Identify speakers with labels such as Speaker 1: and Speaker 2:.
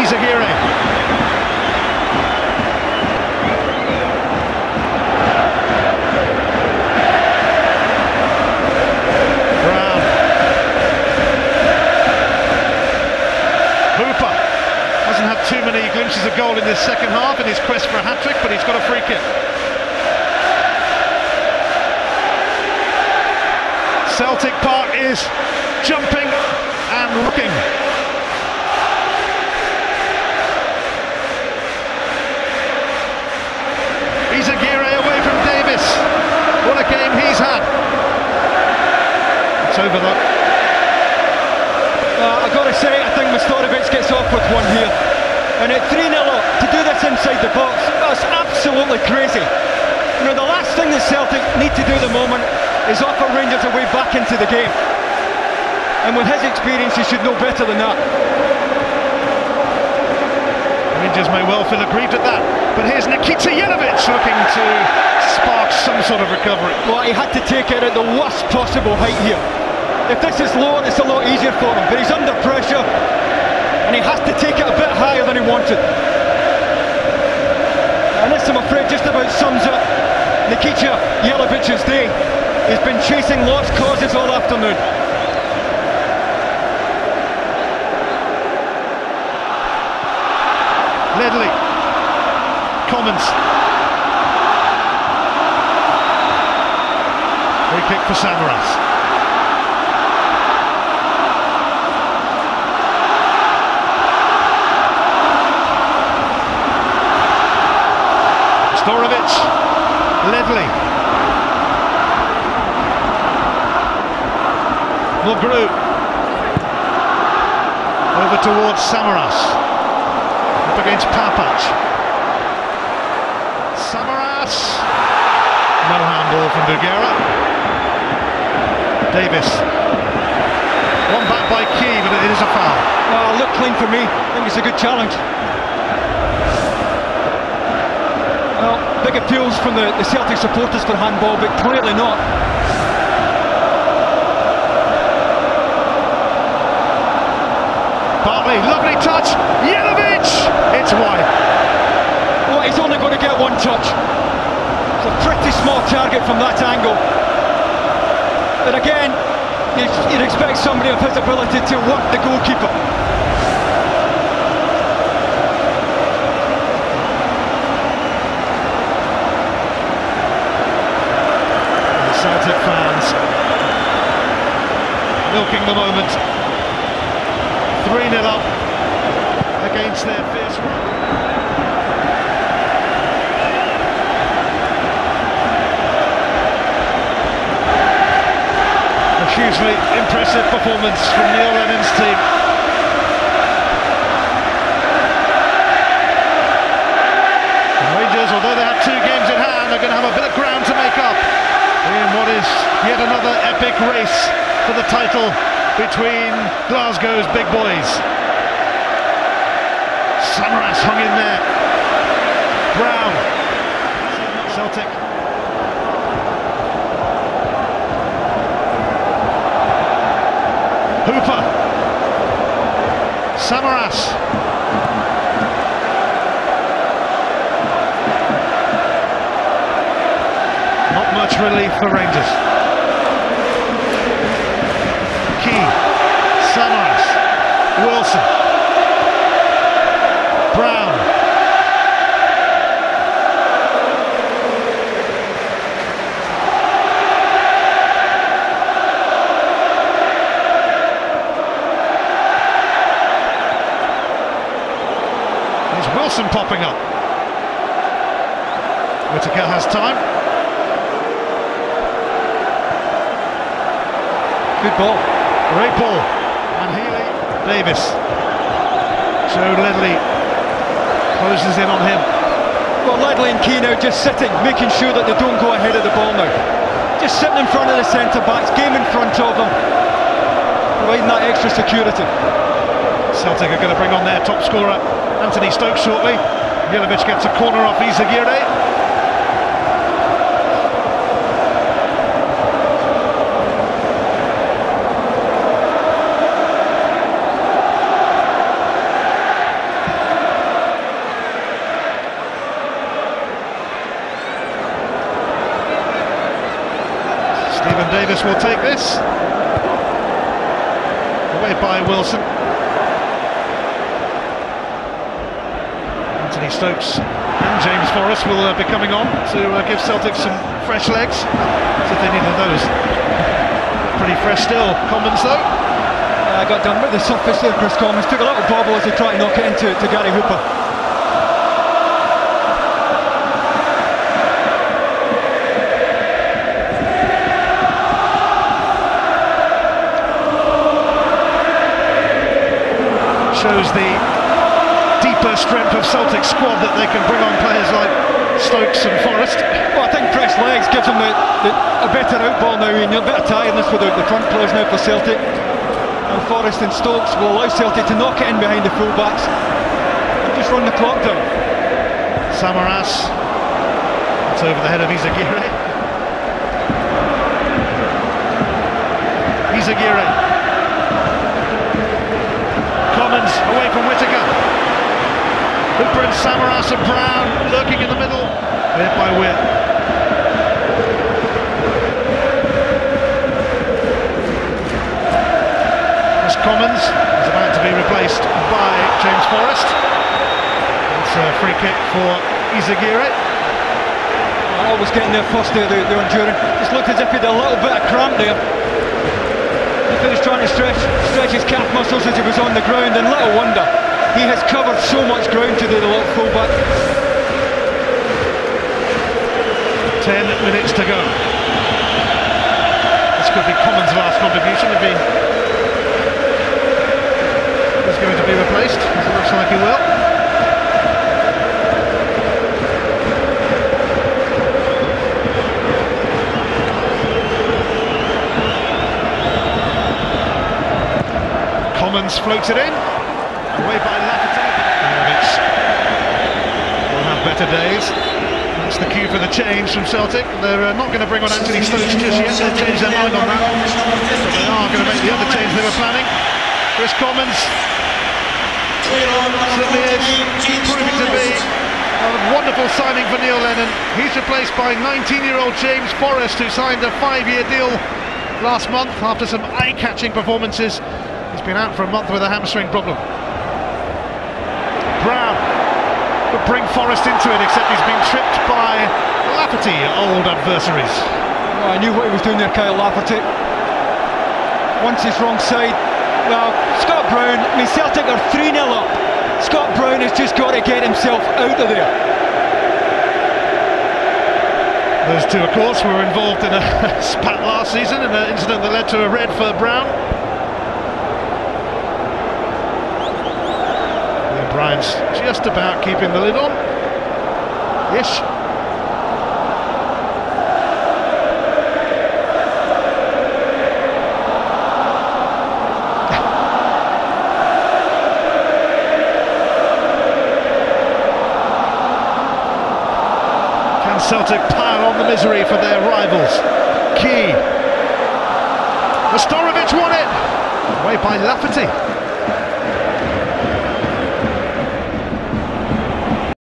Speaker 1: Izagirre. Brown. Hooper hasn't had too many glimpses of goal in this second half in his quest for a hat-trick, but he's got a free kick. Celtic Park is jumping and rocking. Izagirre away from Davis. What a game he's had. It's over though.
Speaker 2: I've got to say, I think Mastorovic gets off with one here. And at 3-0 up, to do this inside the box, that's absolutely crazy. You know, the last thing that Celtic need to do at the moment is offer Rangers a way back into the game. And with his experience, he should know better than that.
Speaker 1: Rangers may well feel aggrieved at that, but here's Nikita Jelavic looking to spark some sort of recovery.
Speaker 2: Well, he had to take it at the worst possible height here. If this is lower, it's a lot easier for him, but he's under pressure and he has to take it a bit higher than he wanted. And this, I'm afraid, just about sums up Nikita Jelavic's day. He's been chasing lost causes all afternoon.
Speaker 1: Ledley, Commons. Free kick for Samaras. Storovic, Ledley. Mulgrew. Over towards Samaras. Up against Papac. Samaras. No handball from Dugera. Davis. One back by Key, but it is a foul.
Speaker 2: Oh, look clean for me. I think it's a good challenge. Well, big appeals from the Celtic supporters for handball, but clearly not.
Speaker 1: Bartley, lovely touch. Jelavic! It's wide.
Speaker 2: Well, he's only going to get one touch. It's a pretty small target from that angle. But again, you'd expect somebody of his ability to work the goalkeeper.
Speaker 1: The Celtic fans milking the moment. 3-0 up against their fierce rival. A hugely impressive performance from Neil Lennon's team. And Rangers, although they have 2 games in hand, are going to have a bit of ground to make up in what is yet another epic race for the title between Glasgow's big boys. Samaras hung in there. Brown. Celtic. Hooper. Samaras. Not much relief for Rangers. Key, Samaras, Wilson, Brown. There's Wilson popping up. Whittaker has time.
Speaker 2: Good ball.
Speaker 1: Great ball. And Healy, Davis. Joe Ledley closes in on him.
Speaker 2: Well, Ledley and Key now just sitting, making sure that they don't go ahead of the ball now. Just sitting in front of the centre-backs, game in front of them, providing that extra security.
Speaker 1: Celtic are going to bring on their top scorer, Anthony Stokes, shortly. Jelavic gets a corner off Izagirre. Burgess will take this. Away by Wilson. Anthony Stokes and James Forrest will be coming on to give Celtic some fresh legs, as if they needed those. Pretty fresh still. Commons though.
Speaker 2: Got done with the surface there, Chris Commons. Took a little bobble as he tried to knock it into Gary Hooper.
Speaker 1: Shows the deeper strength of Celtic's squad that they can bring on players like Stokes and Forrest.
Speaker 2: Well, I think fresh legs gives them a better out ball now, and a bit of tiredness with the front players now for Celtic. And Forrest and Stokes will allow Celtic to knock it in behind the fullbacks and just run the clock down.
Speaker 1: Samaras, that's over the head of Izaguirre. Commons away from Whittaker. Hooper and Samaras and Brown lurking in the middle. Hit by Witt. As Commons is about to be replaced by James Forrest. It's a free kick for Izaguirre.
Speaker 2: Always getting there first there, the Honduran. Just looked as if he had a little bit of cramp there. He was trying to stretch his calf muscles as he was on the ground, and little wonder. He has covered so much ground today, the little fullback.
Speaker 1: 10 minutes to go. This could be Commons' last contribution if he is going to be replaced, as it looks like he will. Commons floats it in, away by Lafferty. Will have better days. That's the cue for the change from Celtic. They're not going to bring on Anthony Stokes just yet. They'll change their mind on that. But they are going to make the other change they were planning. Chris Commons certainly is proving to be a wonderful signing for Neil Lennon. He's replaced by 19-year-old James Forrest, who signed a 5-year deal last month after some eye-catching performances. He's been out for a month with a hamstring problem. Brown would bring Forrest into it, except he's been tripped by Lafferty, old adversaries.
Speaker 2: Well, I knew what he was doing there, Kyle Lafferty. Once he's wrong side. Well, Scott Brown, I mean, Celtic are 3-0 up. Scott Brown has just got to get himself out of there.
Speaker 1: Those two, of course, were involved in a spat last season, in an incident that led to a red for Brown. Brian's just about keeping the lid on. Ish. Can Celtic pile on the misery for their rivals? Key. Nastorovic won it. Away by Lafferty.